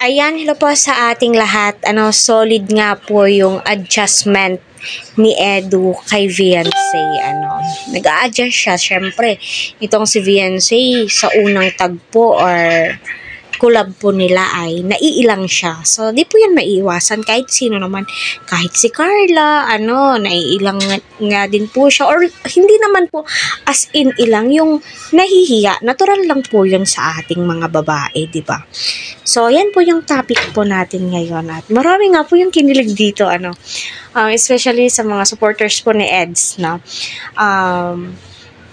Ayan, hello po sa ating lahat. Solid nga po yung adjustment ni Edu kay Viancy. Nag-a-adjust siya. Syempre, itong si Viancy sa unang tagpo or collab po nila ay naiilang siya. So, di po yan maiiwasan kahit sino naman. Kahit si Carla, naiilang nga din po siya. Or hindi naman po as in ilang yung nahihiya. Natural lang po yun sa ating mga babae, di ba? So, yan po yung topic po natin ngayon. At marami nga po yung kinilig dito, especially sa mga supporters po ni Eds, no?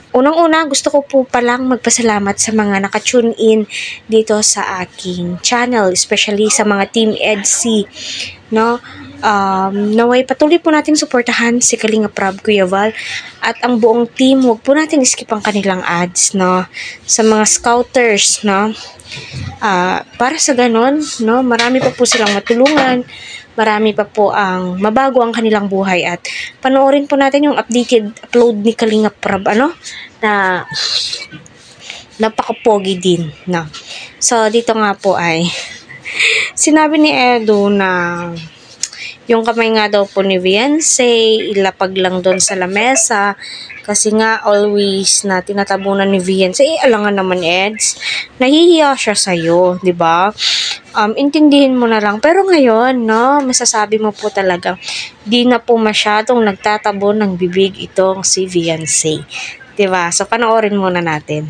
Unang-una, gusto ko po palang magpasalamat sa mga nakatune in dito sa aking channel, especially sa mga Team EDC, no? Naway patuloy po natin suportahan si Kalinga Prab, Kuya Val, at ang buong team. Huwag po natin skip ang kanilang ads, no? Sa mga scouters, no? Para sa ganon, no? Marami pa po silang matulungan. Marami pa po ang mabago ang kanilang buhay at panoorin po natin yung updated upload ni Kalinga Prab, na napaka-pogi din, no? So, dito nga po ay sinabi ni Edu na yung kamay nga daw po ni Viancy, ilapag lang doon sa lamesa kasi nga always na tinatabunan ni Viancy. Alangan naman, Eds, nahihiya siya sa'yo, di ba? Intindihin mo na lang. Pero ngayon, no, masasabi mo po talaga, di na po masyadong nagtatabon ng bibig itong si Viancy. Diba? So, panoorin muna natin.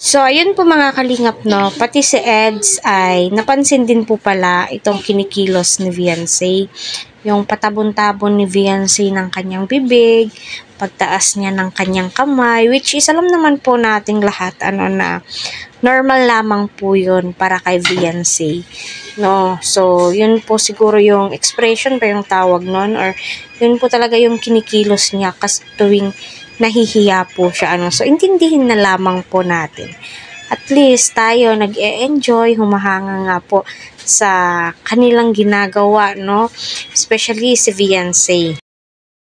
So, ayun po mga kalingap, no, pati si Eds ay napansin din po pala itong kinikilos ni Viancy. Yung patabon-tabon ni Viancy ng kanyang bibig, pagtaas niya ng kanyang kamay, which is alam naman po nating lahat, na normal lamang po yun para kay Viancy. No, so, yun po siguro yung expression pa yung tawag nun, or yun po talaga yung kinikilos niya kasi tuwing nahihiya po siya. So, intindihin na lamang po natin. At least, tayo nag-e-enjoy, humahanga nga po sa kanilang ginagawa, no? Especially si Viancy.